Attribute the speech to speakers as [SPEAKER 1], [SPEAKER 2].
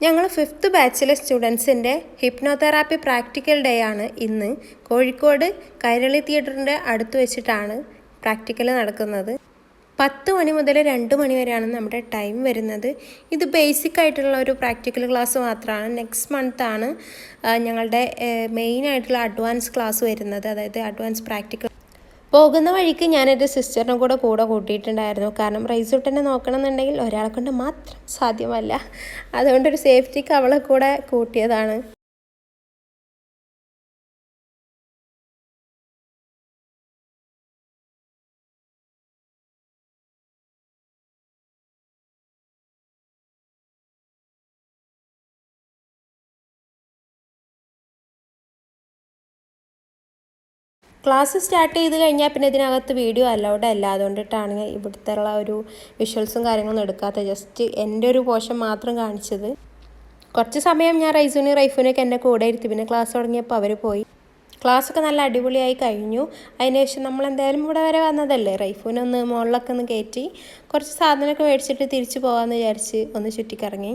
[SPEAKER 1] ഞങ്ങൾ 5th ബാച്ചിലെ സ്റ്റുഡൻസിൻ്റെ hypnotherapy practical day ആണ് ഇന്ന്. കോഴിക്കോട് കൈരളി തിയേറ്ററിൻ്റെ അടുത്ത് വെച്ചിട്ടാണ് പ്രാക്ടിക്കൽ നടക്കുന്നത്. 10 മണി മുതൽ 2 മണി വരെയാണ് നമ്മുടെ ടൈം വരുന്നത്. ഇത് ബേസിക് ആയിട്ടുള്ള ഒരു പ്രാക്ടിക്കൽ ക്ലാസ് മാത്രമാണ്. നെക്സ്റ്റ് മന്താണ് ഞങ്ങളുടെ മെയിനായിട്ടുള്ള അഡ്വാൻസ് ക്ലാസ് വരുന്നത്, അതായത് അഡ്വാൻസ് പ്രാക്ടിക്കൽ. പോകുന്ന വഴിക്ക് ഞാനെൻ്റെ സിസ്റ്ററിനും കൂടെ കൂട്ടിയിട്ടുണ്ടായിരുന്നു. കാരണം റൈസൂട്ടനെ നോക്കണമെന്നുണ്ടെങ്കിൽ ഒരാളെ കൊണ്ട് മാത്രം സാധ്യമല്ല. അതുകൊണ്ടൊരു സേഫ്റ്റിക്ക് അവളെ കൂടെ കൂട്ടിയതാണ്. ക്ലാസ് സ്റ്റാർട്ട് ചെയ്ത് കഴിഞ്ഞാൽ പിന്നെ ഇതിനകത്ത് വീഡിയോ അലൗഡ് അല്ല. അതുകൊണ്ടിട്ടാണ് ഇവിടുത്തെ ഉള്ള ഒരു വിഷ്വൽസും കാര്യങ്ങളൊന്നും എടുക്കാത്തത്. ജസ്റ്റ് എൻ്റെ ഒരു പോർഷൻ മാത്രം കാണിച്ചത്. കുറച്ച് സമയം ഞാൻ റൈഫൂനൊക്കെ എൻ്റെ കൂടെ ഇരുത്തി. പിന്നെ ക്ലാസ് തുടങ്ങിയപ്പോൾ അവർ പോയി. ക്ലാസ്സൊക്കെ നല്ല അടിപൊളിയായി കഴിഞ്ഞു. അതിനുശേഷം നമ്മൾ എന്തായാലും ഇവിടെ വരെ വന്നതല്ലേ, റൈഫൂനൊന്ന് മുകളിലൊക്കെ ഒന്ന് കയറ്റി കുറച്ച് സാധനമൊക്കെ മേടിച്ചിട്ട് തിരിച്ചു പോകാമെന്ന് വിചാരിച്ച് ഒന്ന് ചുറ്റിക്കറങ്ങി.